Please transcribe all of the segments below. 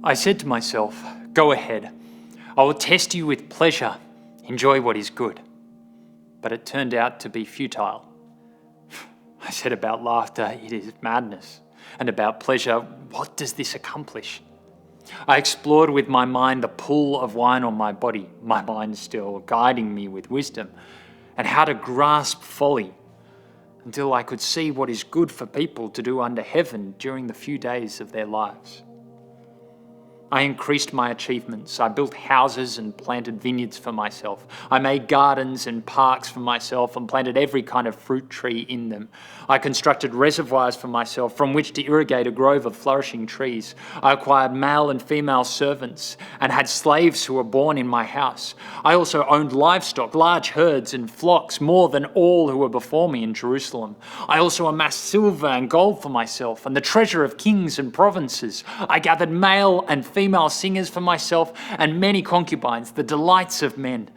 I said to myself, "Go ahead. I will test you with pleasure. Enjoy what is good." But it turned out to be futile. I said about laughter, "It is madness." And about pleasure, "What does this accomplish?" I explored with my mind the pull of wine on my body, my mind still guiding me with wisdom, and how to grasp folly, until I could see what is good for people to do under heaven during the few days of their lives. I increased my achievements. I built houses and planted vineyards for myself. I made gardens and parks for myself and planted every kind of fruit tree in them. I constructed reservoirs for myself from which to irrigate a grove of flourishing trees. I acquired male and female servants and had slaves who were born in my house. I also owned livestock, large herds and flocks, more than all who were before me in Jerusalem. I also amassed silver and gold for myself and the treasure of kings and provinces. I gathered male and female singers for myself and many concubines, the delights of men.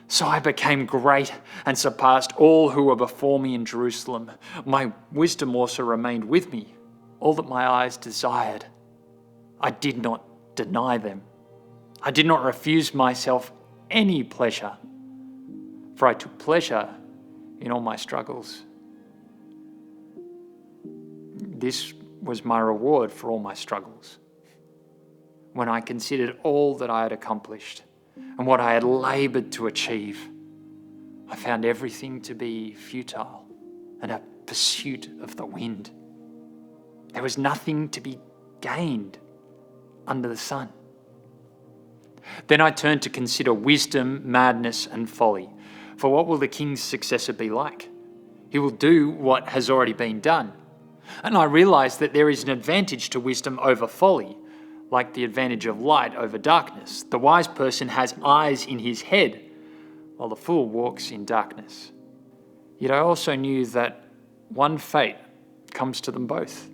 So I became great and surpassed all who were before me in Jerusalem. My wisdom also remained with me, all that my eyes desired. I did not deny them. I did not refuse myself any pleasure, for I took pleasure in all my struggles. This was my reward for all my struggles. When I considered all that I had accomplished and what I had labored to achieve, I found everything to be futile and a pursuit of the wind. There was nothing to be gained under the sun. Then I turned to consider wisdom, madness, and folly. For what will the king's successor be like? He will do what has already been done. And I realized that there is an advantage to wisdom over folly, like the advantage of light over darkness. The wise person has eyes in his head, while the fool walks in darkness. Yet I also knew that one fate comes to them both.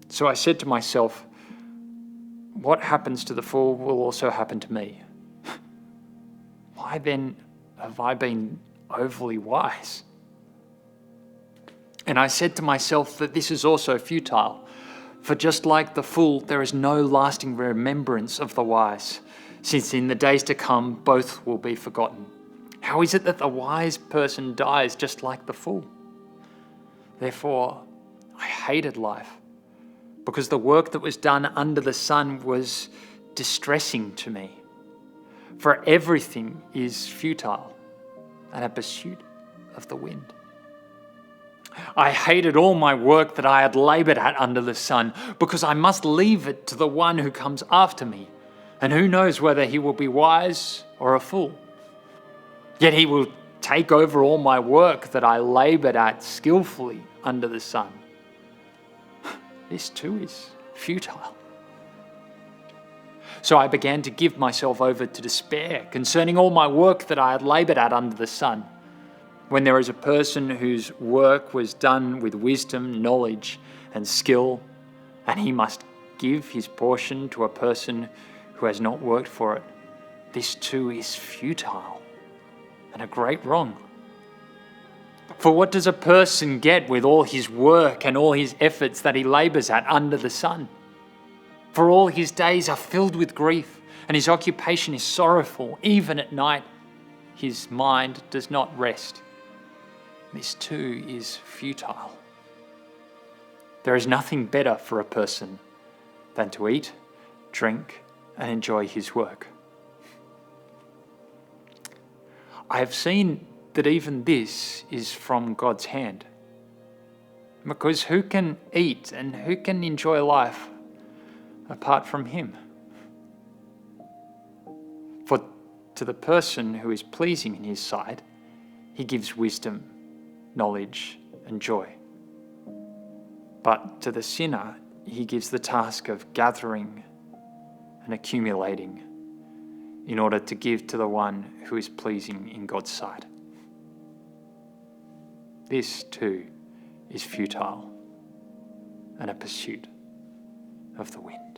So I said to myself, what happens to the fool will also happen to me. Why then have I been overly wise? And I said to myself that this is also futile. For just like the fool, there is no lasting remembrance of the wise, since in the days to come, both will be forgotten. How is it that the wise person dies just like the fool? Therefore, I hated life, because the work that was done under the sun was distressing to me. For everything is futile and a pursuit of the wind. I hated all my work that I had labored at under the sun, because I must leave it to the one who comes after me, and who knows whether he will be wise or a fool. Yet he will take over all my work that I labored at skillfully under the sun. This too is futile. So I began to give myself over to despair concerning all my work that I had labored at under the sun. When there is a person whose work was done with wisdom, knowledge, and skill, and he must give his portion to a person who has not worked for it, this too is futile and a great wrong. For what does a person get with all his work and all his efforts that he labors at under the sun? For all his days are filled with grief, and his occupation is sorrowful. Even at night, his mind does not rest. This too is futile. There is nothing better for a person than to eat, drink, and enjoy his work. I have seen that even this is from God's hand. Because who can eat and who can enjoy life apart from him? For to the person who is pleasing in his sight, he gives wisdom, knowledge, and joy. But to the sinner, he gives the task of gathering and accumulating in order to give to the one who is pleasing in God's sight. This too is futile and a pursuit of the wind.